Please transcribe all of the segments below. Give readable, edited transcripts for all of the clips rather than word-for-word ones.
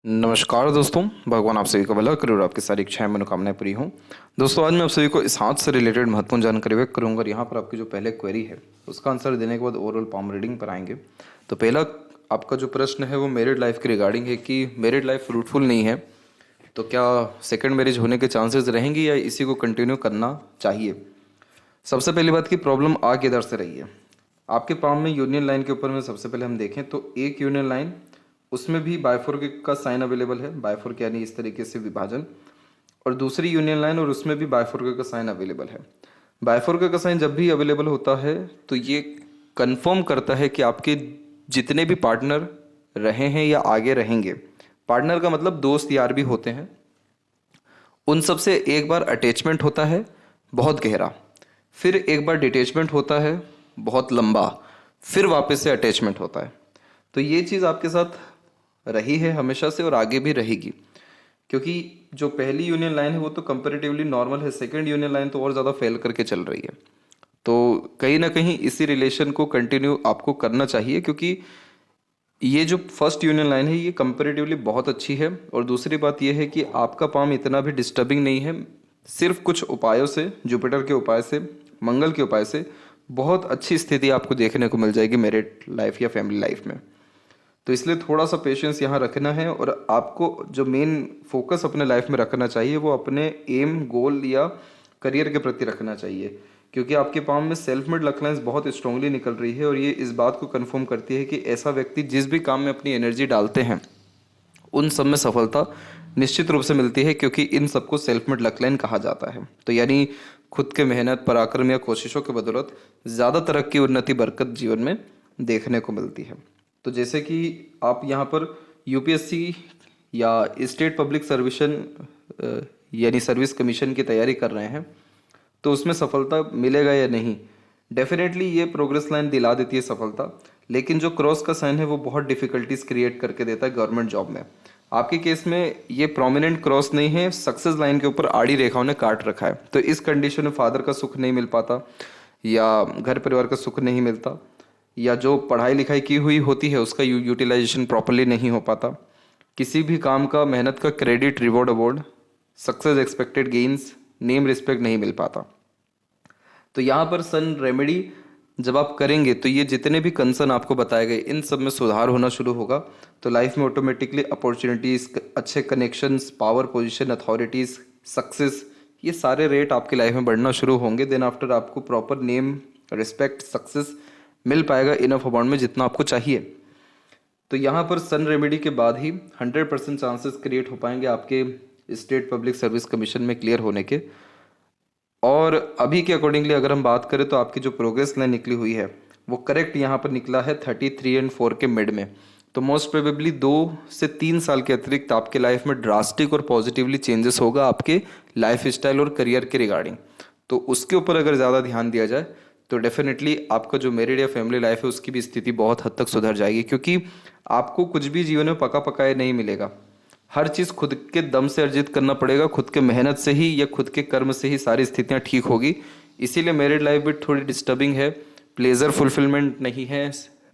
नमस्कार दोस्तों, भगवान आप सभी को भला करे और आपकी सारी इच्छाएं मनोकामनाएं पूरी हों। दोस्तों, आज मैं आप सभी को इस हाथ से रिलेटेड महत्वपूर्ण जानकारी व्यक्त करूंगा और यहाँ पर आपकी जो पहले क्वेरी है उसका आंसर देने के बाद ओवरऑल पाम रीडिंग पर आएंगे। तो पहला आपका जो प्रश्न है वो मैरिड लाइफ के रिगार्डिंग है कि मैरिड लाइफ फ्रूटफुल नहीं है तो क्या सेकेंड मैरिज होने के चांसेस रहेंगे या इसी को कंटिन्यू करना चाहिए। सबसे पहली बात की प्रॉब्लम आ किधर से रही है। आपके पाम में यूनियन लाइन के ऊपर में सबसे पहले हम देखें तो एक यूनियन लाइन, उसमें भी बायफोर्क का साइन अवेलेबल है, बायफोर्क यानी इस तरीके से विभाजन, और दूसरी यूनियन लाइन और उसमें भी बायफोर्क का साइन अवेलेबल है। बायफोर्क का साइन जब भी अवेलेबल होता है तो ये कंफर्म करता है कि आपके जितने भी पार्टनर रहे हैं या आगे रहेंगे, पार्टनर का मतलब दोस्त यार भी होते हैं, उन सब से एक बार अटैचमेंट होता है बहुत गहरा, फिर एक बार डिटैचमेंट होता है बहुत लंबा, फिर वापस से अटैचमेंट होता है। तो ये चीज़ आपके साथ रही है हमेशा से और आगे भी रहेगी, क्योंकि जो पहली यूनियन लाइन है वो तो कंपैरेटिवली नॉर्मल है, सेकंड यूनियन लाइन तो और ज़्यादा फेल करके चल रही है। तो कहीं ना कहीं इसी रिलेशन को कंटिन्यू आपको करना चाहिए, क्योंकि ये जो फर्स्ट यूनियन लाइन है ये कंपैरेटिवली बहुत अच्छी है। और दूसरी बात ये है कि आपका पाम इतना भी डिस्टर्बिंग नहीं है, सिर्फ कुछ उपायों से, जुपिटर के उपाय से, मंगल के उपाय से बहुत अच्छी स्थिति आपको देखने को मिल जाएगी मैरिड लाइफ या फैमिली लाइफ में। तो इसलिए थोड़ा सा पेशेंस यहाँ रखना है और आपको जो मेन फोकस अपने लाइफ में रखना चाहिए वो अपने एम, गोल या करियर के प्रति रखना चाहिए, क्योंकि आपके पाम में सेल्फ मेड लक लाइन्स बहुत स्ट्रांगली निकल रही है और ये इस बात को कंफर्म करती है कि ऐसा व्यक्ति जिस भी काम में अपनी एनर्जी डालते हैं उन सब में सफलता निश्चित रूप से मिलती है, क्योंकि इन सबको सेल्फ मेड लक लाइन कहा जाता है। तो यानी खुद के मेहनत, पराक्रम या कोशिशों के बदौलत ज़्यादा तरक्की, उन्नति, बरकत जीवन में देखने को मिलती है। तो जैसे कि आप यहाँ पर यूपीएससी या स्टेट पब्लिक सर्विशन यानी सर्विस कमीशन की तैयारी कर रहे हैं तो उसमें सफलता मिलेगा या नहीं, डेफिनेटली ये प्रोग्रेस लाइन दिला देती है सफलता, लेकिन जो क्रॉस का साइन है वो बहुत डिफिकल्टीज क्रिएट करके देता है गवर्नमेंट जॉब में। आपके केस में ये प्रोमिनेंट क्रॉस नहीं है, सक्सेस लाइन के ऊपर आड़ी रेखाओं ने काट रखा है, तो इस कंडीशन में फादर का सुख नहीं मिल पाता या घर परिवार का सुख नहीं मिलता, या जो पढ़ाई लिखाई की हुई होती है उसका यूटिलाइजेशन प्रॉपरली नहीं हो पाता, किसी भी काम का, मेहनत का credit, reward, award, success, expected gains, name, respect नहीं मिल पाता। तो यहाँ पर सन रेमेडी जब आप करेंगे तो ये जितने भी कंसर्न आपको बताए गए इन सब में सुधार होना शुरू होगा। तो लाइफ में ऑटोमेटिकली अपॉर्चुनिटीज़, अच्छे connections, power position, authorities, success, ये सारे रेट आपकी लाइफ में बढ़ना शुरू होंगे। देन आफ्टर आपको प्रॉपर नेम, रिस्पेक्ट, सक्सेस मिल पाएगा इनफ अमाउंट में जितना आपको चाहिए। तो यहाँ पर सन रेमेडी के बाद ही 100% चांसेस क्रिएट हो पाएंगे आपके स्टेट पब्लिक सर्विस कमीशन में क्लियर होने के। और अभी के अकॉर्डिंगली अगर हम बात करें तो आपकी जो प्रोग्रेस लाइन निकली हुई है वो करेक्ट यहाँ पर निकला है 33 और 4 के मिड में। तो मोस्ट प्रोबेबली 2 से 3 साल के अतिरिक्त आपके लाइफ में ड्रास्टिक और पॉजिटिवली चेंजेस होगा आपके लाइफ स्टाइल और करियर के रिगार्डिंग। तो उसके ऊपर अगर ज़्यादा ध्यान दिया जाए तो डेफिनेटली आपका जो मैरिड या फैमिली लाइफ है उसकी भी स्थिति बहुत हद तक सुधर जाएगी, क्योंकि आपको कुछ भी जीवन में पका पकाया नहीं मिलेगा। हर चीज़ खुद के दम से अर्जित करना पड़ेगा, खुद के मेहनत से ही या खुद के कर्म से ही सारी स्थितियाँ ठीक होगी। इसीलिए मैरिड लाइफ भी थोड़ी डिस्टर्बिंग है, प्लेजर फुलफिलमेंट नहीं है,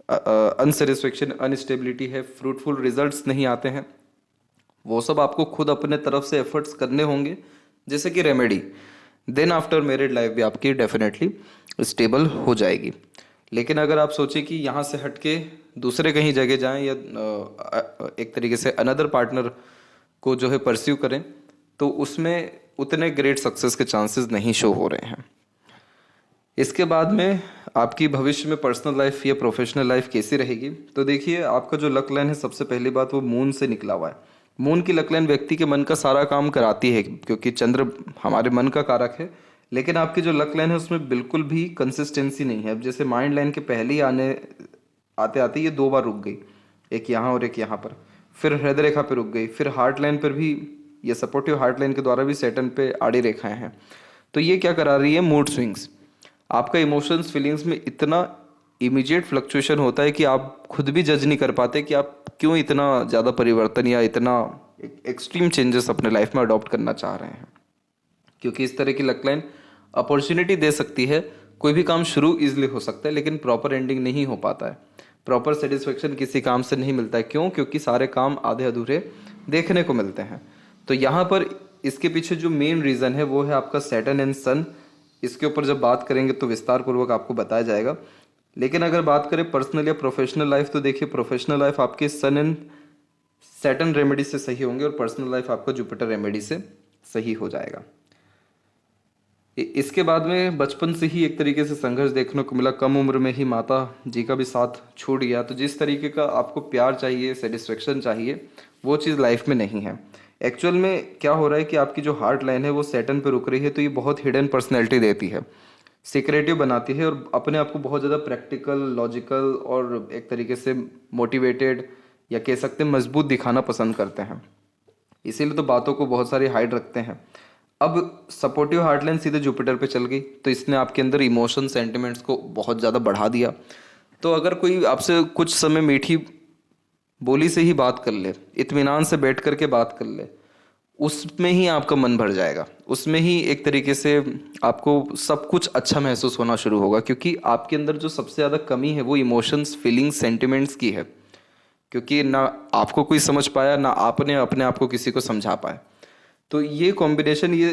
अनसेटिस्फेक्शन, अनस्टेबिलिटी है, फ्रूटफुल रिजल्ट्स नहीं आते हैं। वो सब आपको खुद अपने तरफ से एफर्ट्स करने होंगे जैसे कि remedy. Then after married life भी आपकी डेफिनेटली स्टेबल हो जाएगी। लेकिन अगर आप सोचें कि यहाँ से हटके दूसरे कहीं जगह जाएं या एक तरीके से अनदर पार्टनर को जो है परस्यू करें तो उसमें उतने ग्रेट सक्सेस के चांसेस नहीं शो हो रहे हैं। इसके बाद में आपकी भविष्य में पर्सनल लाइफ या प्रोफेशनल लाइफ कैसी रहेगी, तो देखिए आपका जो लक लाइन है सबसे पहली बात वो मून से निकला हुआ है। मून की लक लाइन व्यक्ति के मन का सारा काम कराती है, क्योंकि चंद्र हमारे मन का कारक है। लेकिन आपकी जो लक लाइन है उसमें बिल्कुल भी कंसिस्टेंसी नहीं है। अब जैसे माइंड लाइन के पहले ही आते आते ये 2 बार रुक गई, एक यहाँ और एक यहाँ पर, फिर हृदय रेखा पे रुक गई, फिर हार्ट लाइन पर भी, ये सपोर्टिव हार्ट लाइन के द्वारा भी सैटर्न पे आड़ी रेखाएं हैं। तो ये क्या करा रही है, मूड स्विंग्स। आपका इमोशंस, फीलिंग्स में इतना इमीडिएट फ्लक्चुएशन होता है कि आप खुद भी जज नहीं कर पाते कि आप क्यों इतना ज़्यादा परिवर्तन या इतना एक्सट्रीम चेंजेस अपने लाइफ में अडॉप्ट करना चाह रहे हैं। क्योंकि इस तरह की लक लाइन अपॉर्चुनिटी दे सकती है, कोई भी काम शुरू इजीली हो सकता है लेकिन प्रॉपर एंडिंग नहीं हो पाता है, प्रॉपर सेटिस्फेक्शन किसी काम से नहीं मिलता है। क्यों? क्योंकि सारे काम आधे अधूरे देखने को मिलते हैं। तो यहाँ पर इसके पीछे जो मेन रीज़न है वो है आपका सैटर्न एंड सन। इसके ऊपर जब बात करेंगे तो विस्तार पूर्वक आपको बताया जाएगा। लेकिन अगर बात करें पर्सनल या प्रोफेशनल लाइफ, तो देखिए प्रोफेशनल लाइफ आपके सन एंड सैटर्न रेमेडी से सही होंगे और पर्सनल लाइफ आपका जुपिटर रेमेडी से सही हो जाएगा। इसके बाद में बचपन से ही एक तरीके से संघर्ष देखने को मिला। कम उम्र में ही माता जी का भी साथ छूट गया। तो जिस तरीके का आपको प्यार चाहिए, सेटिस्फेक्शन चाहिए, वो चीज़ लाइफ में नहीं है। एक्चुअल में क्या हो रहा है कि आपकी जो हार्ट लाइन है वो सैटर्न पे रुक रही है, तो ये बहुत हिडन पर्सनैलिटी देती है, सीक्रेटिव बनाती है और अपने आप को बहुत ज़्यादा प्रैक्टिकल, लॉजिकल और एक तरीके से मोटिवेटेड या कह सकते हैं मजबूत दिखाना पसंद करते हैं। इसीलिए तो बातों को बहुत सारी हाइड रखते हैं। अब सपोर्टिव हार्टलाइन सीधे जुपिटर पे चल गई, तो इसने आपके अंदर इमोशन, सेंटिमेंट्स को बहुत ज़्यादा बढ़ा दिया। तो अगर कोई आपसे कुछ समय मीठी बोली से ही बात कर ले, इत्मीनान से बैठ करके बात कर ले, उसमें ही आपका मन भर जाएगा, उसमें ही एक तरीके से आपको सब कुछ अच्छा महसूस होना शुरू होगा। क्योंकि आपके अंदर जो सबसे ज़्यादा कमी है वो इमोशंस, फीलिंग्स, सेंटिमेंट्स की है। क्योंकि ना आपको कोई समझ पाया, ना आपने अपने आप को किसी को समझा पाया। तो ये कॉम्बिनेशन ये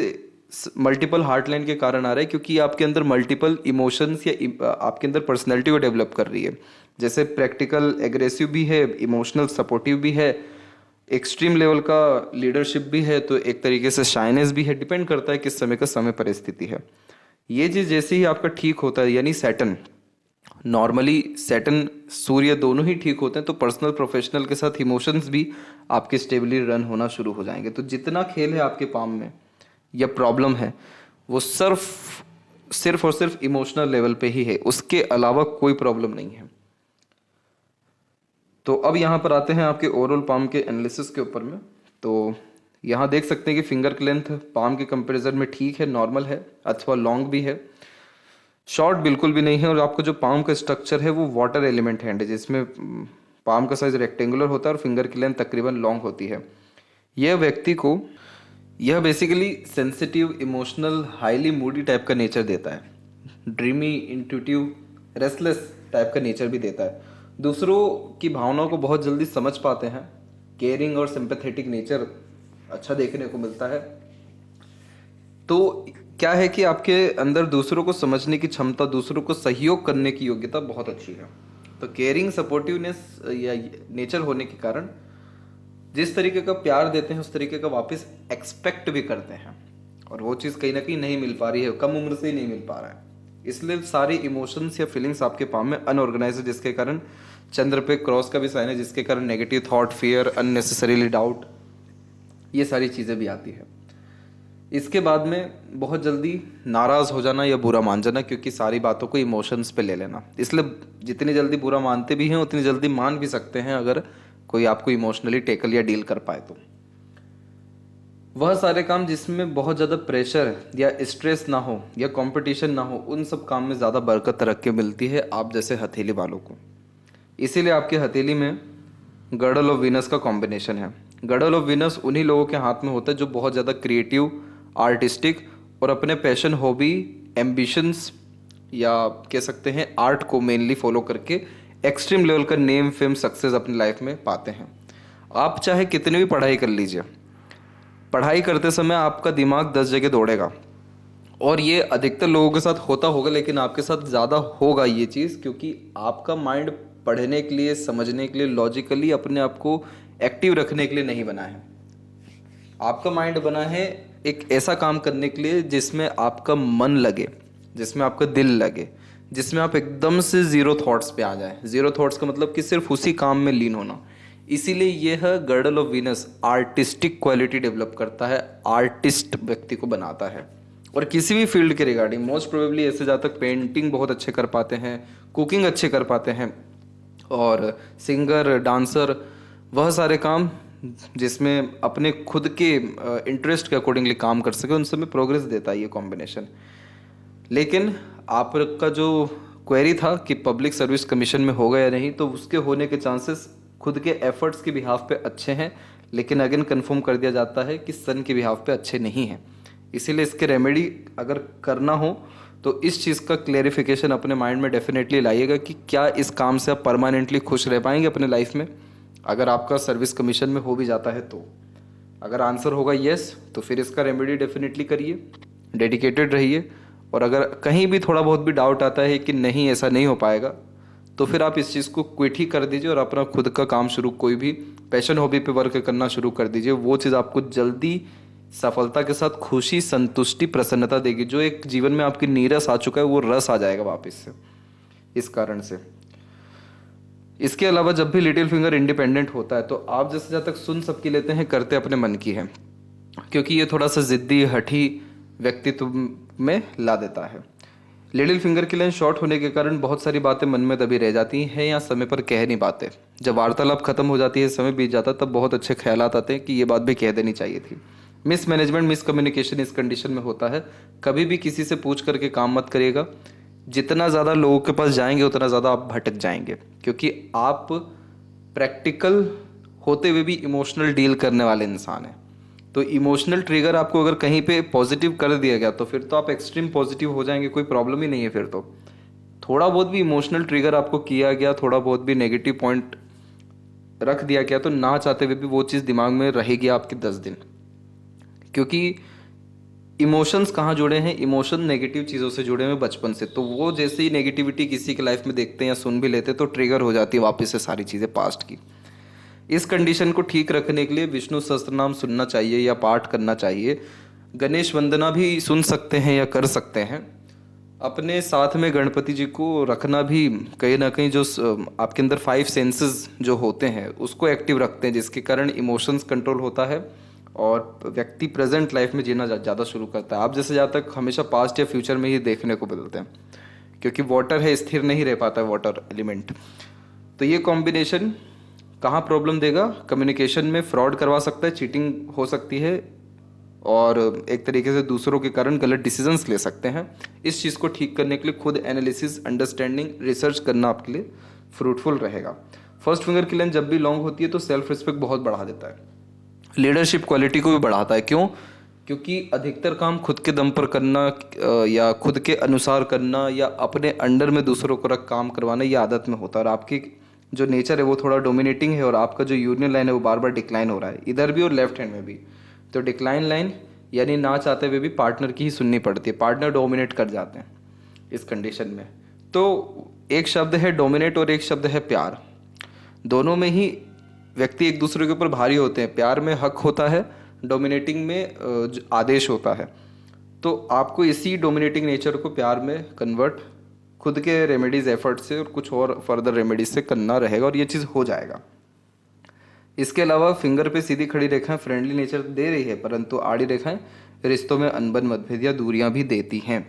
मल्टीपल हार्ट लाइन के कारण आ रहा है, क्योंकि आपके अंदर मल्टीपल इमोशंस या आपके अंदर पर्सनैलिटी को डेवलप कर रही है। जैसे प्रैक्टिकल एग्रेसिव भी है, इमोशनल सपोर्टिव भी है, एक्सट्रीम लेवल का लीडरशिप भी है, तो एक तरीके से शाइनेस भी है। डिपेंड करता है किस समय का समय परिस्थिति है। ये चीज़ जैसे ही आपका ठीक होता है, यानी सैटर्न, नॉर्मली सैटर्न सूर्य दोनों ही ठीक होते हैं, तो पर्सनल प्रोफेशनल के साथ इमोशंस भी आपके स्टेबली रन होना शुरू हो जाएंगे। तो जितना खेल है आपके पाम में या प्रॉब्लम है वो सिर्फ और सिर्फ इमोशनल लेवल पे ही है, उसके अलावा कोई प्रॉब्लम नहीं है। तो अब यहाँ पर आते हैं आपके ओवरऑल पाम के एनालिसिस के ऊपर में। तो यहाँ देख सकते हैं कि फिंगर की लेंथ पाम के कंपैरिजन में ठीक है, नॉर्मल है अथवा लॉन्ग भी है, शॉर्ट बिल्कुल भी नहीं है। और आपका जो पाम का स्ट्रक्चर है वो वाटर एलिमेंट हैंड है, जिसमें पाम का साइज रेक्टेंगुलर होता है और फिंगर की लेंथ तकरीबन लॉन्ग होती है। यह व्यक्ति को यह basically sensitive, emotional, highly Moody type का नेचर देता है, ड्रीमी, इंट्यूटिव, रेस्टलेस टाइप का नेचर भी देता है। दूसरों की भावनाओं को बहुत जल्दी समझ पाते हैं, केयरिंग और सिंपैथेटिक नेचर अच्छा देखने को मिलता है। तो क्या है कि आपके अंदर दूसरों को समझने की क्षमता, दूसरों को सहयोग करने की योग्यता बहुत अच्छी है। तो केयरिंग, सपोर्टिवनेस या नेचर होने के कारण जिस तरीके का प्यार देते हैं उस तरीके का वापस एक्सपेक्ट भी करते हैं, और वो चीज़ कहीं ना कहीं नहीं मिल पा रही है, कम उम्र से ही नहीं मिल पा रहा है। इसलिए सारी इमोशंस या फीलिंग्स आपके पाम में अनऑर्गेनाइज है, जिसके कारण चंद्र पे क्रॉस का भी साइन है, जिसके कारण negative thought, fear, unnecessarily doubt, ये सारी चीज़ें भी आती है। इसके बाद में बहुत जल्दी नाराज़ हो जाना या बुरा मान जाना, क्योंकि सारी बातों को इमोशंस पे ले लेना। इसलिए जितनी जल्दी बुरा मानते भी हैं उतनी जल्दी मान भी सकते हैं, अगर कोई आपको इमोशनली टेकल या डील कर पाए तो। वह सारे काम जिसमें बहुत ज़्यादा प्रेशर या स्ट्रेस ना हो या कंपटीशन ना हो, उन सब काम में ज़्यादा बरकत तरक्की मिलती है आप जैसे हथेली वालों को। इसीलिए आपके हथेली में गडल ऑफ वीनस का कॉम्बिनेशन है। गडल ऑफ वीनस उन्हीं लोगों के हाथ में होता है जो बहुत ज़्यादा क्रिएटिव, आर्टिस्टिक और अपने पैशन, हॉबी, एम्बिशंस या कह सकते हैं आर्ट को मेनली फॉलो करके एक्सट्रीम लेवल का नेम, फेम, सक्सेस अपनी लाइफ में पाते हैं। आप चाहे कितनी भी पढ़ाई कर लीजिए, पढ़ाई करते समय आपका दिमाग 10 जगह दौड़ेगा, और ये अधिकतर लोगों के साथ होता होगा, लेकिन आपके साथ ज़्यादा होगा ये चीज़, क्योंकि आपका माइंड पढ़ने के लिए, समझने के लिए, लॉजिकली अपने आप को एक्टिव रखने के लिए नहीं बना है। आपका माइंड बना है एक ऐसा काम करने के लिए जिसमें आपका मन लगे, जिसमें आपका दिल लगे, जिसमें आप एकदम से जीरो थॉट्स पे आ जाए। जीरो थॉट्स का मतलब कि सिर्फ उसी काम में लीन होना। इसीलिए यह girdle of Venus artistic quality develop करता है, आर्टिस्ट व्यक्ति को बनाता है। और किसी भी फील्ड के रिगार्डिंग मोस्ट प्रोबेबली ऐसे जहाँ तक पेंटिंग बहुत अच्छे कर पाते हैं, कुकिंग अच्छे कर पाते हैं, और सिंगर, डांसर, वह सारे काम जिसमें अपने खुद के इंटरेस्ट के अकॉर्डिंगली काम कर सके, उन सब में प्रोग्रेस देता है ये कॉम्बिनेशन। लेकिन आपका जो क्वेरी था कि पब्लिक सर्विस कमीशन में होगा या नहीं, तो उसके होने के चांसेस खुद के एफर्ट्स के बिहाफ पे अच्छे हैं, लेकिन अगेन कंफर्म कर दिया जाता है कि सन के बिहाफ पे अच्छे नहीं हैं। इसीलिए इसके रेमेडी अगर करना हो तो इस चीज़ का क्लेरिफिकेशन अपने माइंड में डेफिनेटली लाइएगा कि क्या इस काम से आप परमानेंटली खुश रह पाएंगे अपने लाइफ में, अगर आपका सर्विस कमीशन में हो भी जाता है तो। अगर आंसर होगा यस तो फिर इसका रेमेडी डेफिनेटली करिए, डेडिकेटेड रहिए। और अगर कहीं भी थोड़ा बहुत भी डाउट आता है कि नहीं ऐसा नहीं हो पाएगा, तो फिर आप इस चीज़ को क्विट ही कर दीजिए और अपना खुद का काम शुरू, कोई भी पैशन हॉबी पे वर्क करना शुरू कर दीजिए। वो चीज़ आपको जल्दी सफलता के साथ खुशी, संतुष्टि, प्रसन्नता देगी। जो एक जीवन में आपकी नीरस आ चुका है वो रस आ जाएगा वापस से, इस कारण से। इसके अलावा जब भी लिटिल फिंगर इंडिपेंडेंट होता है तो आप जैसे जहाँ तक सुन सबकी लेते हैं, करते अपने मन की है, क्योंकि ये थोड़ा सा जिद्दी, हठी व्यक्तित्व में ला देता है। लिटिल फिंगर की लाइन शॉर्ट होने के कारण बहुत सारी बातें मन में दबी रह जाती हैं या समय पर कह नहीं पाते। जब वार्तालाप खत्म हो जाती है, समय बीत जाता है, तब बहुत अच्छे ख्यालात आते हैं कि ये बात भी कह देनी चाहिए थी। मिस मैनेजमेंट, मिस कम्युनिकेशन इस कंडीशन में होता है। कभी भी किसी से पूछ करके काम मत करिएगा। जितना ज़्यादा लोगों के पास जाएंगे उतना ज़्यादा आप भटक जाएंगे, क्योंकि आप प्रैक्टिकल होते हुए भी इमोशनल डील करने वाले इंसान हैं। तो इमोशनल ट्रिगर आपको अगर कहीं पे पॉजिटिव कर दिया गया तो फिर तो आप एक्सट्रीम पॉजिटिव हो जाएंगे, कोई प्रॉब्लम ही नहीं है। फिर तो थोड़ा बहुत भी इमोशनल ट्रिगर आपको किया गया, थोड़ा बहुत भी नेगेटिव पॉइंट रख दिया गया, तो ना चाहते हुए भी वो चीज़ दिमाग में रहेगी आपके 10 दिन। क्योंकि इमोशंस कहाँ जुड़े हैं? इमोशन नेगेटिव चीज़ों से जुड़े हुए बचपन से। तो वो जैसे ही नेगेटिविटी किसी के लाइफ में देखते हैं या सुन भी लेते हैं तो ट्रिगर हो जाती है वापस से सारी चीज़ें पास्ट की। इस कंडीशन को ठीक रखने के लिए विष्णु सहस्त्रनाम सुनना चाहिए या पाठ करना चाहिए। गणेश वंदना भी सुन सकते हैं या कर सकते हैं। अपने साथ में गणपति जी को रखना भी कहीं ना कहीं जो आपके अंदर 5 सेंसेस जो होते हैं उसको एक्टिव रखते हैं, जिसके कारण इमोशंस कंट्रोल होता है और व्यक्ति प्रेजेंट लाइफ में जीना ज़्यादा शुरू करता है। आप जैसे ज़्यादा तक हमेशा पास्ट या फ्यूचर में ही देखने को मिलते हैं, क्योंकि वाटर है, स्थिर नहीं रह पाता है वाटर एलिमेंट। तो ये कॉम्बिनेशन कहाँ प्रॉब्लम देगा? कम्युनिकेशन में फ्रॉड करवा सकता है, चीटिंग हो सकती है और एक तरीके से दूसरों के कारण गलत डिसीजंस ले सकते हैं। इस चीज़ को ठीक करने के लिए खुद एनालिसिस, अंडरस्टैंडिंग, रिसर्च करना आपके लिए फ्रूटफुल रहेगा। फर्स्ट फिंगर की लाइन जब भी लॉन्ग होती है तो सेल्फ रिस्पेक्ट बहुत बढ़ा देता है, लीडरशिप क्वालिटी को भी बढ़ाता है। क्यों? क्योंकि अधिकतर काम खुद के दम पर करना या खुद के अनुसार करना या अपने अंडर में दूसरों को रख काम करवाना, ये आदत में होता है। और आपकी जो नेचर है वो थोड़ा डोमिनेटिंग है और आपका जो यूनियन लाइन है वो बार बार डिक्लाइन हो रहा है, इधर भी और लेफ्ट हैंड में भी। तो डिक्लाइन लाइन यानी ना चाहते हुए भी पार्टनर की ही सुननी पड़ती है, पार्टनर डोमिनेट कर जाते हैं इस कंडीशन में। तो एक शब्द है डोमिनेट और एक शब्द है प्यार। दोनों में ही व्यक्ति एक दूसरे के ऊपर भारी होते हैं। प्यार में हक होता है, डोमिनेटिंग में आदेश होता है। तो आपको इसी डोमिनेटिंग नेचर को प्यार में कन्वर्ट खुद के रेमेडीज एफर्ट से और कुछ और फर्दर रेमेडीज से करना रहेगा और ये चीज़ हो जाएगा। इसके अलावा फिंगर पे सीधी खड़ी रेखाएं फ्रेंडली नेचर दे रही है, परंतु आड़ी रेखाएं रिश्तों में अनबन, मतभेद या दूरियां भी देती हैं।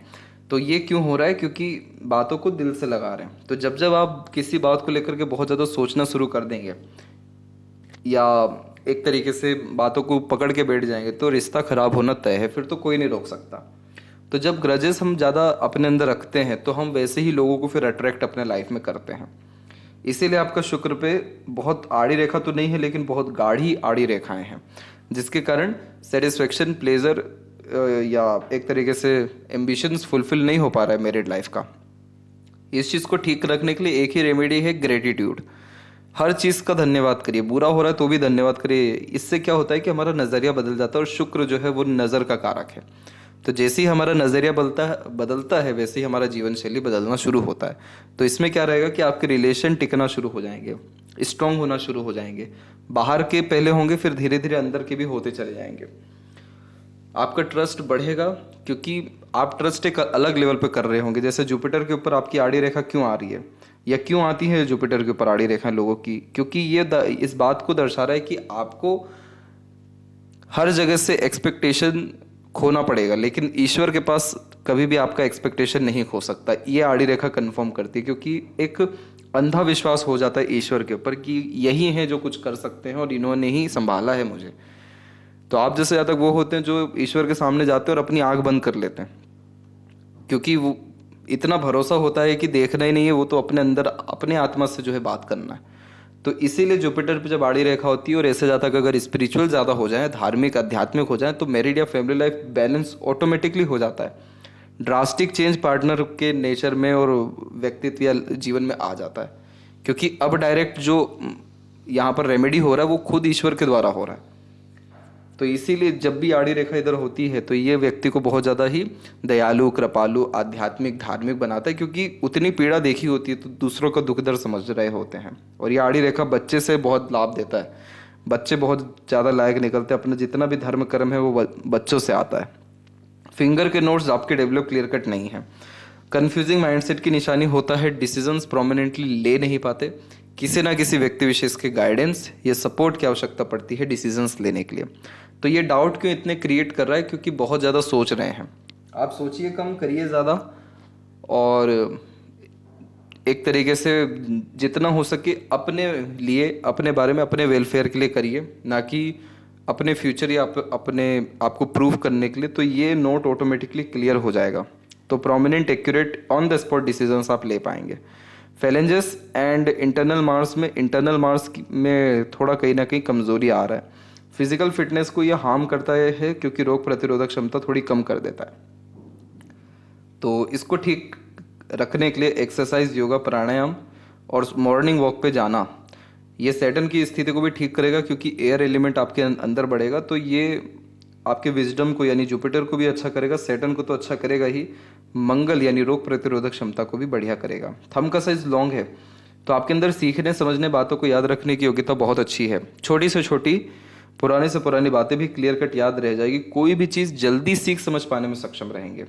तो ये क्यों हो रहा है? क्योंकि बातों को दिल से लगा रहे हैं। तो जब जब आप किसी बात को लेकर के बहुत ज़्यादा सोचना शुरू कर देंगे या एक तरीके से बातों को पकड़ के बैठ जाएंगे तो रिश्ता खराब होना तय है, फिर तो कोई नहीं रोक सकता। तो जब ग्रजेस हम ज़्यादा अपने अंदर रखते हैं तो हम वैसे ही लोगों को फिर अट्रैक्ट अपने लाइफ में करते हैं। इसीलिए आपका शुक्र पे बहुत आड़ी रेखा तो नहीं है, लेकिन बहुत गाढ़ी आड़ी रेखाएं हैं, जिसके कारण सेटिस्फेक्शन, प्लेजर या एक तरीके से एम्बिशंस फुलफिल नहीं हो पा रहा है मैरिड लाइफ का। इस चीज़ को ठीक रखने के लिए एक ही रेमेडी है, ग्रेटिट्यूड। हर चीज़ का धन्यवाद करिए, बुरा हो रहा है तो भी धन्यवाद करिए। इससे क्या होता है कि हमारा नज़रिया बदल जाता है और शुक्र जो है वो नज़र का कारक है। तो जैसे ही हमारा नज़रिया बदलता है वैसे ही हमारा जीवन शैली बदलना शुरू होता है। तो इसमें क्या रहेगा कि आपके रिलेशन टिकना शुरू हो जाएंगे, स्ट्रांग होना शुरू हो जाएंगे। बाहर के पहले होंगे, फिर धीरे धीरे अंदर के भी होते चले जाएंगे। आपका ट्रस्ट बढ़ेगा क्योंकि आप ट्रस्ट एक अलग लेवल पे कर रहे होंगे। जैसे जुपिटर के ऊपर आपकी आड़ी रेखा क्यों आ रही है या क्यों आती है जुपिटर के ऊपर आड़ी रेखा लोगों की? क्योंकि ये इस बात को दर्शा रहा है कि आपको हर जगह से एक्सपेक्टेशन खोना पड़ेगा, लेकिन ईश्वर के पास कभी भी आपका एक्सपेक्टेशन नहीं खो सकता। ये आड़ी रेखा कंफर्म करती है, क्योंकि एक अंधा विश्वास हो जाता है ईश्वर के ऊपर कि यही है जो कुछ कर सकते हैं और इन्होंने ही संभाला है मुझे। तो आप जैसे ज़्यादा वो होते हैं जो ईश्वर के सामने जाते हैं और अपनी आंख बंद कर लेते हैं, क्योंकि वो इतना भरोसा होता है कि देखना ही नहीं है, वो तो अपने अंदर अपने आत्मा से जो है बात करना है। तो इसीलिए जुपिटर पे जब आड़ी रेखा होती है और ऐसे ज़्यादा अगर स्पिरिचुअल ज़्यादा हो जाए, धार्मिक आध्यात्मिक हो जाए, तो मैरिड या फैमिली लाइफ बैलेंस ऑटोमेटिकली हो जाता है। ड्रास्टिक चेंज पार्टनर के नेचर में और व्यक्तित्व या जीवन में आ जाता है, क्योंकि अब डायरेक्ट जो यहाँ पर रेमेडी हो रहा है वो खुद ईश्वर के द्वारा हो रहा है। तो इसीलिए जब भी आड़ी रेखा इधर होती है तो ये व्यक्ति को बहुत ज़्यादा ही दयालु, कृपालु, आध्यात्मिक, धार्मिक बनाता है, क्योंकि उतनी पीड़ा देखी होती है तो दूसरों का दुख दर्द समझ रहे होते हैं। और ये आड़ी रेखा बच्चे से बहुत लाभ देता है, बच्चे बहुत ज़्यादा लायक निकलते हैं, अपना जितना भी धर्म कर्म है वो बच्चों से आता है। फिंगर के नोट्स आपके डेवलप क्लियर कट नहीं है। कंफ्यूजिंग माइंडसेट की निशानी होता है, डिसीजंस प्रोमिनेंटली ले नहीं पाते, किसी ना किसी व्यक्ति विशेष के गाइडेंस या सपोर्ट की आवश्यकता पड़ती है डिसीजंस लेने के लिए। तो ये डाउट क्यों इतने क्रिएट कर रहा है? क्योंकि बहुत ज़्यादा सोच रहे हैं। आप सोचिए कम, करिए ज़्यादा, और एक तरीके से जितना हो सके अपने लिए, अपने बारे में, अपने वेलफेयर के लिए करिए, ना कि अपने फ्यूचर या अपने आपको प्रूव करने के लिए। तो ये नोट ऑटोमेटिकली क्लियर हो जाएगा। तो prominent, accurate, on the spot decisions आप ले पाएंगे। फैलेंजेस एंड इंटरनल मार्स में थोड़ा कहीं ना कहीं कमज़ोरी आ रहा है। फिजिकल फिटनेस को ये हार्म करता है, क्योंकि रोग प्रतिरोधक क्षमता थोड़ी कम कर देता है। तो इसको ठीक रखने के लिए एक्सरसाइज, योगा, प्राणायाम और मॉर्निंग वॉक पे जाना, ये सैटर्न की स्थिति को भी ठीक करेगा, क्योंकि एयर एलिमेंट आपके अंदर बढ़ेगा। तो ये आपके विजडम को यानी जुपिटर को भी अच्छा करेगा, सैटर्न को तो अच्छा करेगा ही, मंगल यानी रोग प्रतिरोधक क्षमता को भी बढ़िया करेगा। थंब का साइज लॉन्ग है, तो आपके अंदर सीखने, समझने, बातों को याद रखने की योग्यता बहुत अच्छी है। छोटी से छोटी, पुराने से पुरानी बातें भी क्लियर कट याद रह जाएगी। कोई भी चीज़ जल्दी सीख समझ पाने में सक्षम रहेंगे।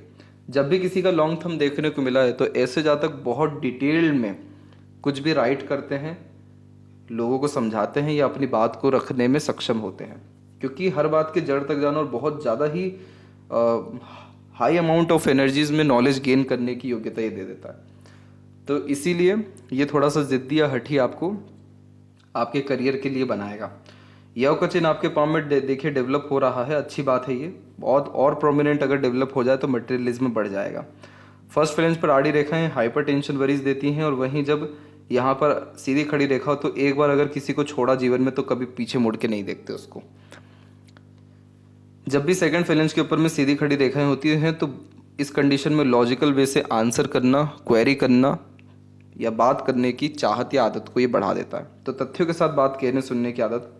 जब भी किसी का लॉन्ग थंब देखने को मिला है तो ऐसे जातक बहुत डिटेल में कुछ भी राइट करते हैं, लोगों को समझाते हैं या अपनी बात को रखने में सक्षम होते हैं, क्योंकि हर बात के जड़ तक जाना और बहुत ज़्यादा ही हाई अमाउंट ऑफ एनर्जीज में नॉलेज गेन करने की योग्यता ये दे देता है। तो इसीलिए ये थोड़ा सा जिद्दी या हठी आपको आपके करियर के लिए बनाएगा। यव का चिन्ह आपके पाम में देखिए डेवलप हो रहा है, अच्छी बात है ये। बहुत और प्रोमिनेंट अगर डेवलप हो जाए तो मटेरियलिज्म बढ़ जाएगा। फर्स्ट फ्लेंज पर आड़ी रेखाएं हाइपर टेंशन वरीज देती हैं, और वहीं जब यहाँ पर सीधी खड़ी रेखा हो तो एक बार अगर किसी को छोड़ा जीवन में तो कभी पीछे मुड़ के नहीं देखते उसको। जब भी सेकंड फ्लेंज के ऊपर में सीधी खड़ी रेखाएं होती हैं तो इस कंडीशन में लॉजिकल वे से आंसर करना, क्वेरी करना या बात करने की चाहत या आदत को ये बढ़ा देता है। तो तथ्यों के साथ बात कहने सुनने की आदत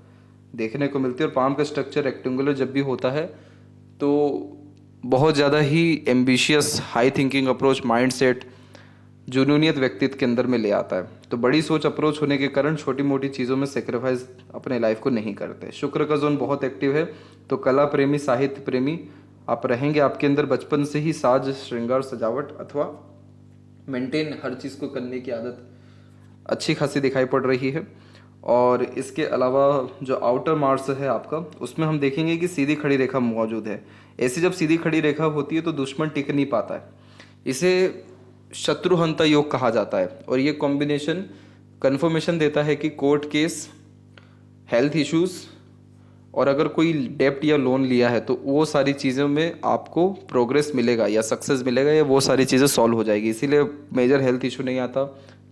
देखने को मिलती है। और पाम का स्ट्रक्चर रेक्टेंगुलर जब भी होता है तो बहुत ज़्यादा ही ambitious, high thinking approach, mindset, जुनूनियत व्यक्तित्व के अंदर में ले आता है। तो बड़ी सोच अप्रोच होने के कारण छोटी मोटी चीज़ों में सेक्रीफाइस अपने लाइफ को नहीं करते। शुक्र का जोन बहुत एक्टिव है, तो कला प्रेमी, साहित्य प्रेमी आप रहेंगे। आपके अंदर बचपन से ही साज, श्रृंगार, सजावट अथवा मेंटेन हर चीज़ को करने की आदत अच्छी खासी दिखाई पड़ रही है। और इसके अलावा जो आउटर मार्स है आपका, उसमें हम देखेंगे कि सीधी खड़ी रेखा मौजूद है। ऐसी जब सीधी खड़ी रेखा होती है तो दुश्मन टिक नहीं पाता है, इसे शत्रुहंता योग कहा जाता है। और ये कॉम्बिनेशन कन्फर्मेशन देता है कि कोर्ट केस, हेल्थ इश्यूज, और अगर कोई डेप्ट या लोन लिया है तो वो सारी चीज़ों में आपको प्रोग्रेस मिलेगा या सक्सेस मिलेगा, या वो सारी चीज़ें सॉल्व हो जाएगी। इसीलिए मेजर हेल्थ इशू नहीं आता,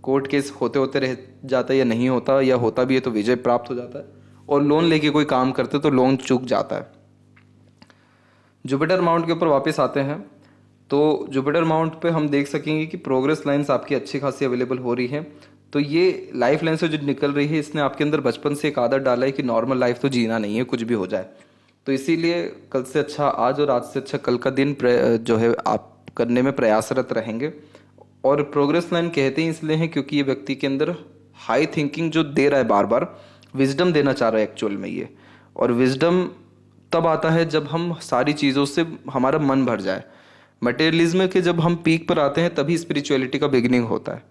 कोर्ट केस होते होते रह जाता है या नहीं होता, या होता भी है तो विजय प्राप्त हो जाता है, और लोन लेके कोई काम करते तो लोन चूक जाता है। जुपिटर माउंट के ऊपर वापस आते हैं तो जुपिटर माउंट पे हम देख सकेंगे कि प्रोग्रेस लाइंस आपकी अच्छी खासी अवेलेबल हो रही है। तो ये लाइफ लाइन से जो निकल रही है, इसने आपके अंदर बचपन से एक आदत डाला है कि नॉर्मल लाइफ तो जीना नहीं है, कुछ भी हो जाए। तो इसीलिए कल से अच्छा आज और आज से अच्छा कल का दिन जो है आप करने में प्रयासरत रहेंगे। और प्रोग्रेस लाइन कहते ही इसलिए हैं क्योंकि ये व्यक्ति के अंदर हाई थिंकिंग जो दे रहा है, बार बार विजडम देना चाह रहा है एक्चुअल में ये। और विजडम तब आता है जब हम सारी चीज़ों से हमारा मन भर जाए। मटेरियलिज्म के जब हम पीक पर आते हैं तभी स्पिरिचुअलिटी का बिगिनिंग होता है।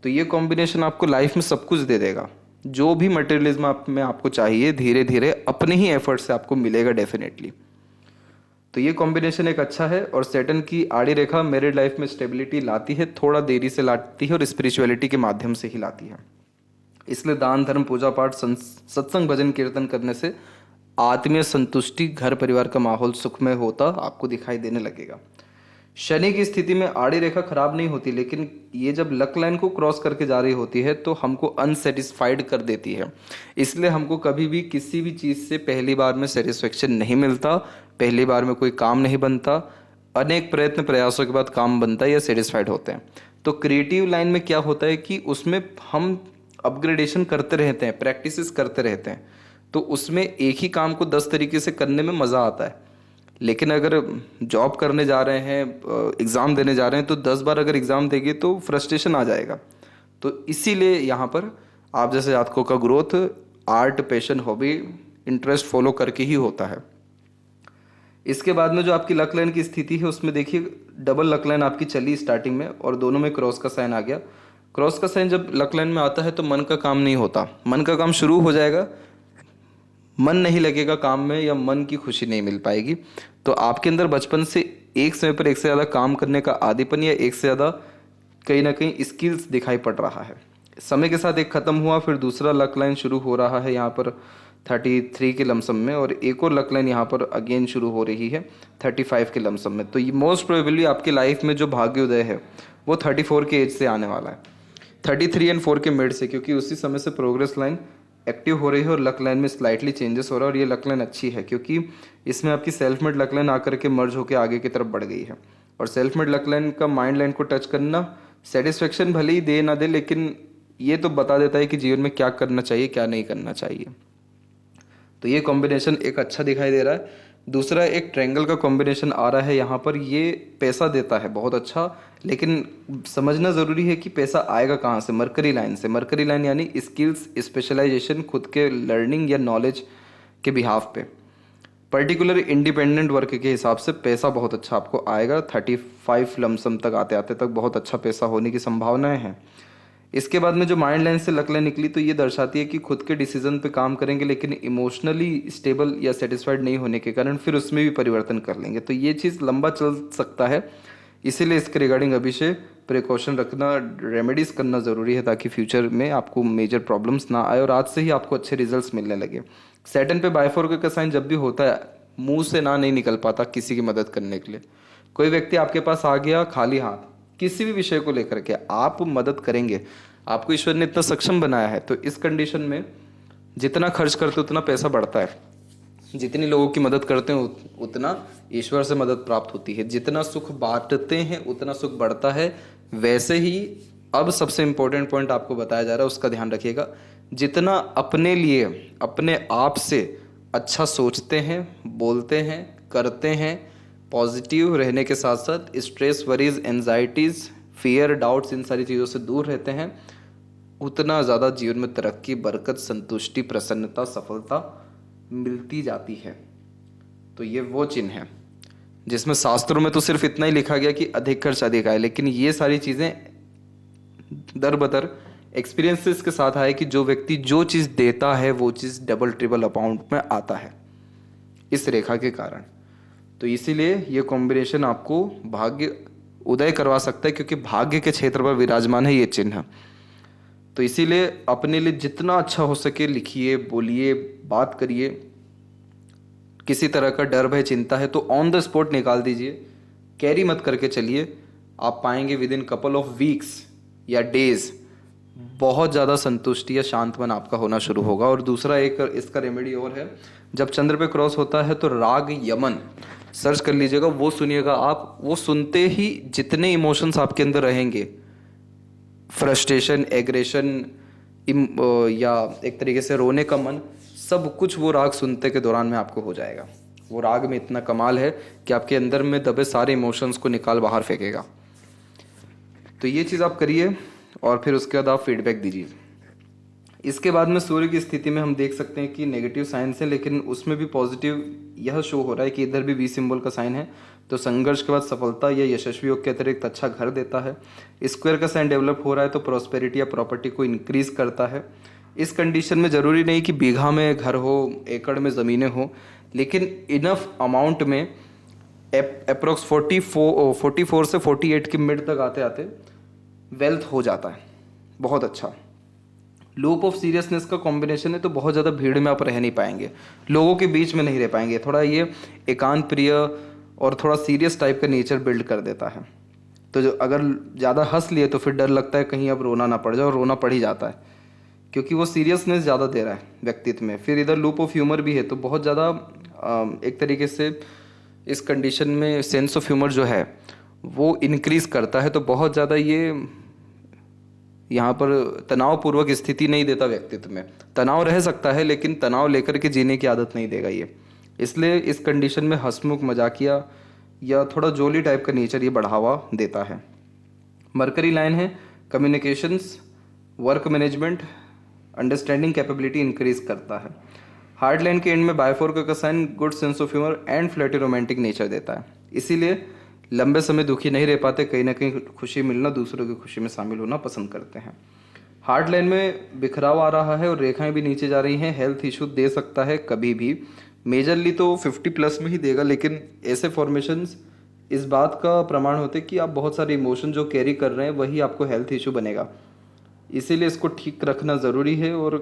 तो ये कॉम्बिनेशन आपको लाइफ में सब कुछ दे देगा। जो भी मटेरियलिज्म में आपको चाहिए धीरे धीरे अपने ही एफर्ट से आपको मिलेगा डेफिनेटली। तो ये कॉम्बिनेशन एक अच्छा है। और सैटर्न की आड़ी रेखा मैरिड लाइफ में स्टेबिलिटी लाती है, थोड़ा देरी से लाती है और स्पिरिचुअलिटी के माध्यम से ही लाती है। इसलिए दान, धर्म, पूजा पाठ, सत्संग, भजन, कीर्तन करने से आत्मीय संतुष्टि, घर परिवार का माहौल सुखमय होता आपको दिखाई देने लगेगा। शनि की स्थिति में आड़ी रेखा खराब नहीं होती, लेकिन ये जब लक लाइन को क्रॉस करके जा रही होती है तो हमको अनसेटिस्फाइड कर देती है। इसलिए हमको कभी भी किसी भी चीज़ से पहली बार में सेटिस्फेक्शन नहीं मिलता, पहली बार में कोई काम नहीं बनता, अनेक प्रयत्न प्रयासों के बाद काम बनता है या सेटिस्फाइड होते हैं। तो क्रिएटिव लाइन में क्या होता है कि उसमें हम अपग्रेडेशन करते रहते हैं, प्रैक्टिसेस करते रहते हैं। तो उसमें एक ही काम को 10 तरीके से करने में मज़ा आता है। लेकिन अगर जॉब करने जा रहे हैं, एग्ज़ाम देने जा रहे हैं, तो 10 बार अगर एग्ज़ाम देंगे तो फ्रस्ट्रेशन आ जाएगा। तो इसीलिए यहाँ पर आप जैसे जातकों का growth art, passion, hobby, interest follow करके ही होता है। इसके बाद में जो आपकी लक लाइन की स्थिति है उसमें देखिए डबल लक लाइन आपकी चली स्टार्टिंग में और दोनों में क्रॉस का साइन आ गया। क्रॉस का साइन जब लक लाइन में आता है तो मन का काम नहीं होता, मन का काम शुरू हो जाएगा, मन नहीं लगेगा काम में या मन की खुशी नहीं मिल पाएगी। तो आपके अंदर बचपन से एक समय पर एक से ज़्यादा काम करने का आदीपन या एक से ज़्यादा कहीं ना कहीं स्किल्स दिखाई पड़ रहा है। समय के साथ एक ख़त्म हुआ, फिर दूसरा लक लाइन शुरू हो रहा है यहाँ पर 33 के लमसम में, और एक और लक लाइन यहाँ पर अगेन शुरू हो रही है 35 के लमसम में। तो ये मोस्ट प्रोबेबली आपकी लाइफ में जो भाग्योदय है वो 34 के एज से आने वाला है, 33 एंड 4 के मिड से, क्योंकि उसी समय से प्रोग्रेस लाइन एक्टिव हो रही है और लक लाइन में स्लाइटली चेंजेस हो रहा है। और ये लक लाइन अच्छी है क्योंकि इसमें आपकी सेल्फ मेड लक लाइन आकर के मर्ज होकर आगे की तरफ बढ़ गई है। और सेल्फ मेड लक लाइन का माइंड लाइन को टच करना सेटिस्फेक्शन भले ही दे ना दे, लेकिन ये तो बता देता है कि जीवन में क्या करना चाहिए, क्या नहीं करना चाहिए। तो ये कॉम्बिनेशन एक अच्छा दिखाई दे रहा है। दूसरा एक ट्रायंगल का कॉम्बिनेशन आ रहा है यहाँ पर, ये पैसा देता है बहुत अच्छा, लेकिन समझना ज़रूरी है कि पैसा आएगा कहाँ से। मरकरी लाइन से, मरकरी लाइन यानी स्किल्स, स्पेशलाइजेशन, खुद के लर्निंग या नॉलेज के बिहाफ पे, पर्टिकुलर इंडिपेंडेंट वर्क के हिसाब से पैसा बहुत अच्छा आपको आएगा। 35 लमसम तक आते आते तक बहुत अच्छा पैसा होने की संभावनाएं हैं। इसके बाद में जो माइंड लाइन से लक लाइन निकली तो ये दर्शाती है कि खुद के डिसीजन पे काम करेंगे, लेकिन इमोशनली स्टेबल या सेटिस्फाइड नहीं होने के कारण फिर उसमें भी परिवर्तन कर लेंगे। तो ये चीज़ लंबा चल सकता है, इसीलिए इसके रिगार्डिंग अभी से प्रिकॉशन रखना, रेमेडीज़ करना ज़रूरी है ताकि फ्यूचर में आपको मेजर प्रॉब्लम्स ना आए और आज से ही आपको अच्छे रिजल्ट्स मिलने लगे। सैटर्न पे बायफोर का साइन जब भी होता है, मुंह से ना नहीं निकल पाता किसी की मदद करने के लिए। कोई व्यक्ति आपके पास आ गया खाली हाथ किसी भी विषय को लेकर के, आप मदद करेंगे, आपको ईश्वर ने इतना सक्षम बनाया है, तो इस कंडीशन में जितना खर्च करते उतना पैसा बढ़ता है, जितनी लोगों की मदद करते हैं उतना ईश्वर से मदद प्राप्त होती है, जितना सुख बांटते हैं उतना सुख बढ़ता है। वैसे ही अब सबसे इंपॉर्टेंट पॉइंट आपको बताया जा रहा है, उसका ध्यान रखिएगा। जितना अपने लिए, अपने आप से अच्छा सोचते हैं, बोलते हैं, करते हैं, पॉजिटिव रहने के साथ साथ stress, worries, anxieties, fear, doubts, इन सारी चीज़ों से दूर रहते हैं, उतना ज़्यादा जीवन में तरक्की, बरकत, संतुष्टि, प्रसन्नता, सफलता मिलती जाती है। तो ये वो चिन्ह है जिसमें शास्त्रों में तो सिर्फ इतना ही लिखा गया कि अधिक खर्च अधिक आए, लेकिन ये सारी चीज़ें दर बदर एक्सपीरियंसेस के साथ आए कि जो व्यक्ति जो चीज़ देता है वो चीज़ डबल ट्रिपल अमाउंट में आता है इस रेखा के कारण। तो इसीलिए ये कॉम्बिनेशन आपको भाग्य उदय करवा सकता है, क्योंकि भाग्य के क्षेत्र पर विराजमान है ये चिन्ह। तो इसीलिए अपने लिए जितना अच्छा हो सके लिखिए, बोलिए, बात करिए। किसी तरह का डर, भय, चिंता है तो ऑन द स्पॉट निकाल दीजिए, कैरी मत करके चलिए। आप पाएंगे with in couple of weeks या डेज बहुत ज़्यादा संतुष्टि या शांत मन आपका होना शुरू होगा। और दूसरा एक इसका रेमेडी और है, जब चंद्र पे क्रॉस होता है तो राग यमन सर्च कर लीजिएगा, वो सुनिएगा आप। वो सुनते ही जितने इमोशंस आपके अंदर रहेंगे, फ्रस्ट्रेशन, एग्रेशन या एक तरीके से रोने का मन, सब कुछ वो राग सुनते के दौरान में आपको हो जाएगा। वो राग में इतना कमाल है कि आपके अंदर में दबे सारे इमोशंस को निकाल बाहर फेंकेगा। तो ये चीज़ आप करिए और फिर उसके बाद आप फीडबैक दीजिए। इसके बाद में सूर्य की स्थिति में हम देख सकते हैं कि नेगेटिव साइंस है, लेकिन उसमें भी पॉजिटिव यह शो हो रहा है कि इधर भी वी सिंबल का साइन है। तो संघर्ष के बाद सफलता या यशस्वी योग के अतिरिक्त अच्छा घर देता है। स्क्वायर का साइन डेवलप हो रहा है तो प्रॉस्पेरिटी या प्रॉपर्टी को इंक्रीज करता है। इस कंडीशन में ज़रूरी नहीं कि बीघा में घर हो, एकड़ में ज़मीनें हो, लेकिन इनफ अमाउंट में अप्रोक्स 44 से 48 के मिड तक आते आते वेल्थ हो जाता है। बहुत अच्छा लूप ऑफ सीरियसनेस का कॉम्बिनेशन है, तो बहुत ज़्यादा भीड़ में आप रह नहीं पाएंगे, लोगों के बीच में नहीं रह पाएंगे। थोड़ा ये एकांत प्रिय और थोड़ा सीरियस टाइप का नेचर बिल्ड कर देता है। तो जो अगर ज़्यादा हंस लिए तो फिर डर लगता है कहीं अब रोना ना पड़ जाए, और रोना पड़ ही जाता है क्योंकि वो सीरियसनेस ज़्यादा दे रहा है व्यक्तित्व में। फिर इधर लूप ऑफ ह्यूमर भी है, तो बहुत ज़्यादा एक तरीके से इस कंडीशन में सेंस ऑफ ह्यूमर जो है वो इंक्रीज़ करता है। तो बहुत ज़्यादा ये यहाँ पर तनावपूर्वक स्थिति नहीं देता व्यक्तित्व में। तनाव रह सकता है लेकिन तनाव लेकर के जीने की आदत नहीं देगा ये। इसलिए इस कंडीशन में हंसमुख, मजाकिया या थोड़ा जोली टाइप का नेचर ये बढ़ावा देता है। मरकरी लाइन है communications, work management, understanding capability increase करता है। हार्ड लाइन के एंड में बायफोर्क का sign good sense of humour and flirty romantic nature देता है। इसीलिए लंबे समय दुखी नहीं रह पाते, कहीं ना कहीं खुशी मिलना, दूसरों की खुशी में शामिल होना पसंद करते हैं। हार्ड लाइन में बिखराव आ रहा है और रेखाएं भी नीचे जा रही हैं। हेल्थ इशू दे सकता है कभी भी, मेजरली तो 50+ में ही देगा, लेकिन ऐसे फॉर्मेशंस इस बात का प्रमाण होते कि आप बहुत सारे इमोशन जो कैरी कर रहे हैं वही आपको हेल्थ इशू बनेगा। इसीलिए इसको ठीक रखना ज़रूरी है। और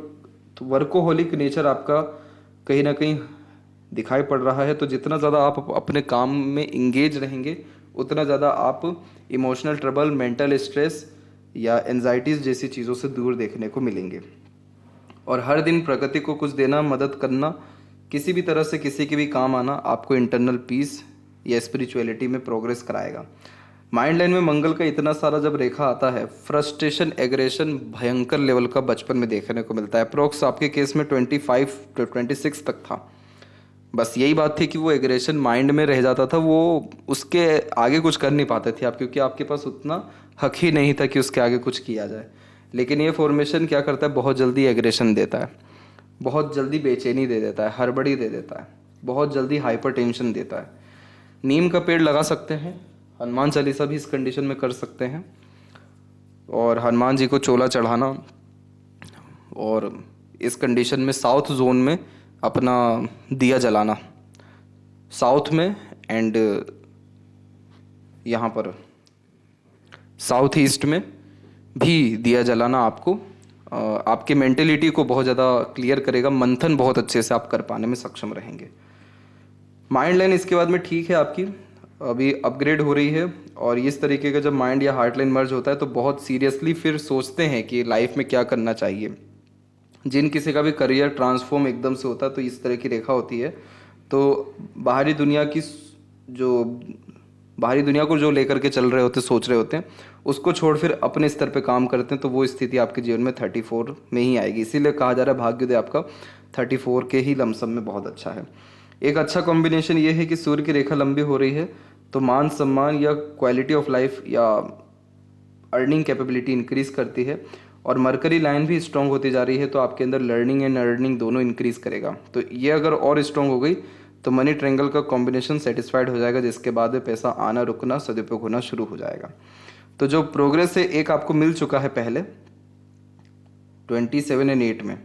वर्कोहोलिक नेचर आपका कहीं ना कहीं दिखाई पड़ रहा है, तो जितना ज़्यादा आप अपने काम में इंगेज रहेंगे उतना ज़्यादा आप इमोशनल ट्रबल, मेंटल स्ट्रेस या एंजाइटीज़ जैसी चीज़ों से दूर देखने को मिलेंगे। और हर दिन प्रकृति को कुछ देना, मदद करना, किसी भी तरह से किसी के भी काम आना आपको इंटरनल पीस या स्पिरिचुअलिटी में प्रोग्रेस कराएगा। माइंड लाइन में मंगल का इतना सारा जब रेखा आता है, फ्रस्ट्रेशन, एग्रेशन भयंकर लेवल का बचपन में देखने को मिलता है। अप्रोक्स आपके केस में 25 to 26 तक था। बस यही बात थी कि वो एग्रेशन माइंड में रह जाता था, वो उसके आगे कुछ कर नहीं पाते थे आप, क्योंकि आपके पास उतना हक ही नहीं था कि उसके आगे कुछ किया जाए। लेकिन ये फॉर्मेशन क्या करता है, बहुत जल्दी एग्रेशन देता है, बहुत जल्दी बेचैनी दे देता है, हड़बड़ी दे देता है, बहुत जल्दी हाइपर टेंशन देता है। नीम का पेड़ लगा सकते हैं, हनुमान चालीसा भी इस कंडीशन में कर सकते हैं, और हनुमान जी को चोला चढ़ाना, और इस कंडीशन में साउथ जोन में अपना दिया जलाना, साउथ में एंड यहाँ पर साउथ ईस्ट में भी दिया जलाना आपको आपके मेंटेलिटी को बहुत ज़्यादा क्लियर करेगा। मंथन बहुत अच्छे से आप कर पाने में सक्षम रहेंगे। माइंड लाइन इसके बाद में ठीक है, आपकी अभी अपग्रेड हो रही है। और इस तरीके का जब माइंड या हार्ट लाइन मर्ज होता है तो बहुत सीरियसली फिर सोचते हैं कि लाइफ में क्या करना चाहिए। जिन किसी का भी करियर ट्रांसफॉर्म एकदम से होता है तो इस तरह की रेखा होती है, तो बाहरी दुनिया को जो लेकर के चल रहे होते, सोच रहे होते हैं, उसको छोड़ फिर अपने स्तर पे काम करते हैं, तो वो स्थिति आपके जीवन में 34 में ही आएगी। इसीलिए कहा जा रहा है भाग्योदय आपका 34 के ही लमसम में बहुत अच्छा है। एक अच्छा कॉम्बिनेशन ये है कि सूर्य की रेखा लंबी हो रही है तो मान सम्मान या क्वालिटी ऑफ लाइफ या अर्निंग कैपेबिलिटी इंक्रीज करती है। और मरकरी लाइन भी स्ट्रांग होती जा रही है तो आपके अंदर लर्निंग एंड अर्निंग दोनों इंक्रीज करेगा। तो ये अगर और स्ट्रांग हो गई तो मनी ट्रायंगल का कॉम्बिनेशन सेटिस्फाइड हो जाएगा, जिसके बाद पैसा आना, रुकना, सदुपयोग होना शुरू हो जाएगा। तो जो प्रोग्रेस है एक आपको मिल चुका है पहले 27 और 8 में,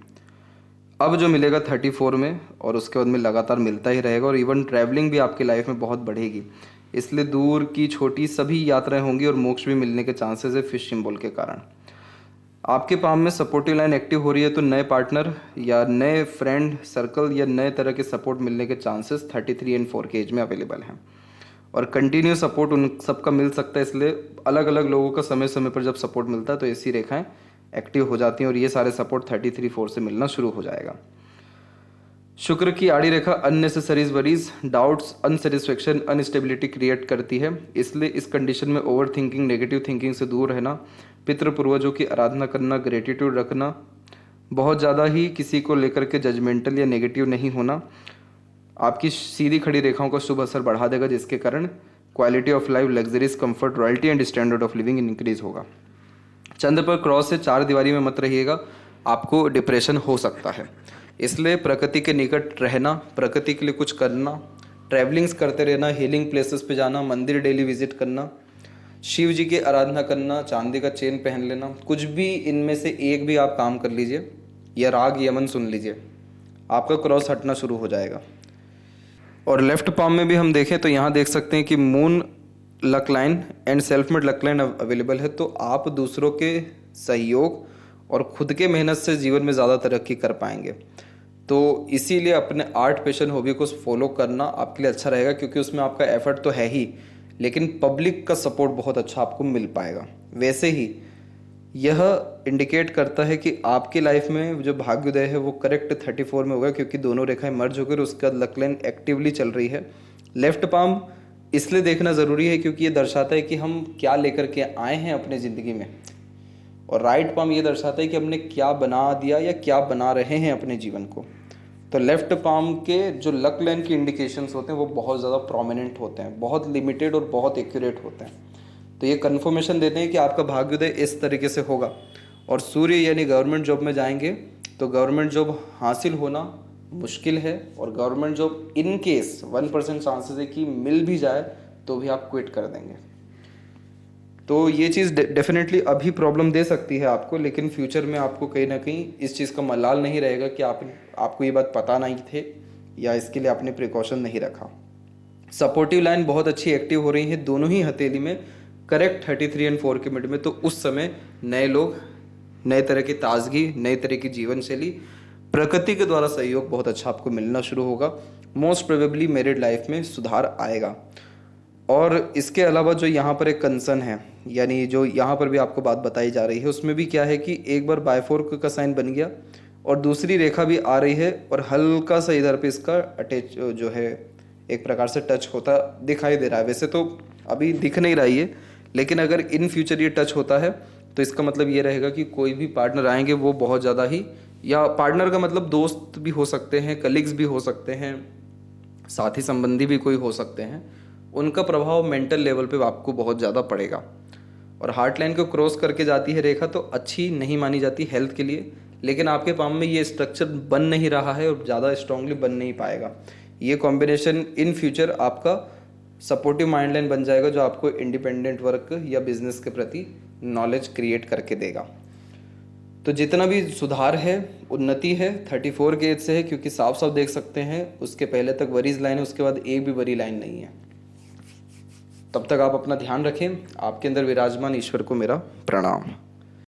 अब जो मिलेगा 34 में, और उसके बाद में लगातार मिलता ही रहेगा। और इवन ट्रैवलिंग भी आपकी लाइफ में बहुत बढ़ेगी, इसलिए दूर की छोटी सभी यात्राएं होंगी और मोक्ष भी मिलने के चांसेस है फिश सिंबल के कारण। आपके पाम में सपोर्टिव लाइन एक्टिव हो रही है तो नए पार्टनर या नए फ्रेंड सर्कल या नए तरह के सपोर्ट मिलने के चांसेस 33 और 4 के एज में अवेलेबल हैं। और कंटिन्यू सपोर्ट उन सबका मिल सकता है, इसलिए अलग अलग लोगों का समय समय पर जब सपोर्ट मिलता है तो ऐसी रेखाएं एक्टिव हो जाती हैं और ये सारे सपोर्ट 33-4 से मिलना शुरू हो जाएगा। शुक्र की आड़ी रेखा unnecessary worries, doubts, unsatisfaction, unstability create करती है, इसलिए इस कंडीशन में ओवर थिंकिंग, नेगेटिव थिंकिंग से दूर रहना, पितृ पूर्वजों की आराधना करना, ग्रेटिट्यूड रखना, बहुत ज़्यादा ही किसी को लेकर के जजमेंटल या नेगेटिव नहीं होना आपकी सीधी खड़ी रेखाओं का शुभ असर बढ़ा देगा, जिसके कारण quality of life, luxuries, comfort, royalty and standard of living increase होगा। चंद्र पर क्रॉस से 4 दीवारी में मत रहिएगा, आपको डिप्रेशन हो सकता है। इसलिए प्रकृति के निकट रहना, प्रकृति के लिए कुछ करना, ट्रैवलिंग्स करते रहना, हीलिंग प्लेसेस पे जाना, मंदिर डेली विजिट करना, शिव जी की आराधना करना, चांदी का चेन पहन लेना, कुछ भी इनमें से एक भी आप काम कर लीजिए या राग यमन सुन लीजिए, आपका क्रॉस हटना शुरू हो जाएगा। और लेफ्ट पाम में भी हम देखें तो यहाँ देख सकते हैं कि moon luck line and self made luck line available है, तो आप दूसरों के सहयोग और खुद के मेहनत से जीवन में ज़्यादा तरक्की कर पाएंगे। तो इसीलिए अपने आर्ट, पैशन, हॉबी को फॉलो करना आपके लिए अच्छा रहेगा, क्योंकि उसमें आपका एफर्ट तो है ही, लेकिन पब्लिक का सपोर्ट बहुत अच्छा आपको मिल पाएगा। वैसे ही यह इंडिकेट करता है कि आपकी लाइफ में जो भाग्योदय है वो करेक्ट 34 में होगा, क्योंकि दोनों रेखाएं मर्ज होकर उसके बाद लक लाइन एक्टिवली चल रही है। लेफ्ट पाम इसलिए देखना ज़रूरी है क्योंकि ये दर्शाता है कि हम क्या लेकर के आए हैं अपने ज़िंदगी में और राइट पाम ये दर्शाता है कि हमने क्या बना दिया या क्या बना रहे हैं अपने जीवन को। तो लेफ्ट पाम के जो लक लाइन की इंडिकेशंस होते हैं वो बहुत ज़्यादा प्रोमिनेंट होते हैं, बहुत लिमिटेड और बहुत एक्यूरेट होते हैं। तो ये कन्फर्मेशन देते हैं कि आपका भाग्योदय इस तरीके से होगा। और सूर्य यानी गवर्नमेंट जॉब में जाएंगे तो गवर्नमेंट जॉब हासिल होना मुश्किल है, और government job in case 1% chances है कि मिल भी जाए तो भी आप क्विट कर देंगे। तो ये चीज़ डेफिनेटली अभी प्रॉब्लम दे सकती है आपको, लेकिन फ्यूचर में आपको कहीं ना कहीं इस चीज़ का मलाल नहीं रहेगा कि आपको ये बात पता नहीं थे या इसके लिए आपने प्रिकॉशन नहीं रखा। सपोर्टिव लाइन बहुत अच्छी एक्टिव हो रही है दोनों ही हथेली में, करेक्ट 33 और 4 के मिड में। तो उस समय नए लोग, नए तरह की ताजगी, नए तरह की जीवन शैली, प्रकृति के द्वारा सहयोग बहुत अच्छा आपको मिलना शुरू होगा। मोस्ट प्रोबेबली मैरिड लाइफ में सुधार आएगा। और इसके अलावा जो यहाँ पर एक कंसर्न है, यानी जो यहाँ पर भी आपको बात बताई जा रही है, उसमें भी क्या है कि एक बार बायफोर्क का साइन बन गया और दूसरी रेखा भी आ रही है और हल्का सा इधर पे इसका अटैच जो है एक प्रकार से टच होता दिखाई दे रहा है। वैसे तो अभी दिख नहीं रहा है, लेकिन अगर इन फ्यूचर ये टच होता है तो इसका मतलब ये रहेगा कि कोई भी पार्टनर आएंगे वो बहुत ज़्यादा ही, या पार्टनर का मतलब दोस्त भी हो सकते हैं, कलीग्स भी हो सकते हैं, साथी संबंधी भी कोई हो सकते हैं, उनका प्रभाव मेंटल लेवल पे आपको बहुत ज़्यादा पड़ेगा। और हार्ट लाइन को क्रॉस करके जाती है रेखा तो अच्छी नहीं मानी जाती हेल्थ के लिए, लेकिन आपके पाम में ये स्ट्रक्चर बन नहीं रहा है और ज़्यादा स्ट्रांगली बन नहीं पाएगा। ये कॉम्बिनेशन इन फ्यूचर आपका सपोर्टिव माइंड लाइन बन जाएगा जो आपको इंडिपेंडेंट वर्क या बिजनेस के प्रति नॉलेज क्रिएट करके देगा। तो जितना भी सुधार है, उन्नति है, 34 के एज से है, क्योंकि साफ साफ देख सकते हैं उसके पहले तक वरीज लाइन है, उसके बाद एक भी वरी लाइन नहीं है। तब तक आप अपना ध्यान रखें। आपके अंदर विराजमान ईश्वर को मेरा प्रणाम।